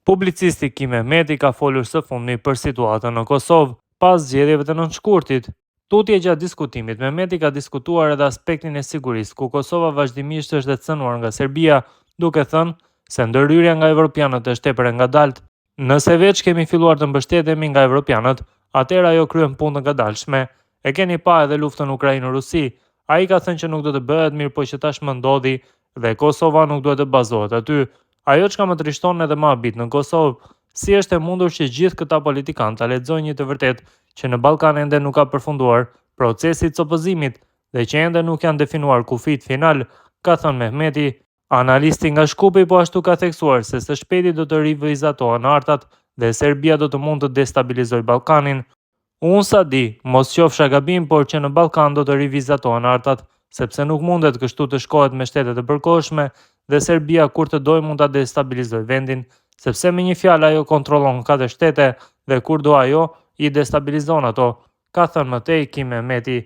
Publicisti Kim Mehmeti ka folur së fundmi për situatën në Kosovë pas zgjedhjeve të nënshkurtit. Tutje gjatë diskutimit, Mehmeti ka diskutuar edhe aspektin e sigurisë, ku Kosova vazhdimisht është e cënuar nga Serbia, duke thënë se ndërhyrja nga evropianët është tepër e ngadaltë. Nëse veç kemi filluar të mbështetemi nga evropianët, atëherë ajo kryen punë të ngadalshme. E keni pa edhe luftën Ukrainë-Rusi. Ai ka thënë që nuk do të bëhet mirë, po që tashmë ndodhi dhe Kosova nuk duhet të bazohet aty. Ajo çka më trishton edhe më habit në Kosovë, si është e mundur që gjithë këta politikanë ta lexojnë një të vërtetë që në Ballkan ende nuk ka përfunduar procesi i copëzimit dhe që ende nuk janë definuar kufit final, ka thënë Mehmeti. Analisti nga Shkupi po ashtu ka theksuar se së shpejti do të rivizatohen artat dhe Serbia do të mund të destabilizojë Ballkanin. Unë sa di, mos qofsha gabim, por që në Ballkan do të rivizatohen artat, sepse nuk mundet kështu të shkohet me shtetet e përkohshme dhe Serbia kur të dojë mund ta destabilizojë vendin, sepse me një fjalë ajo kontrollon 4 shtete dhe kur do ajo i destabilizon ato, ka thënë më tej Kim Mehmeti.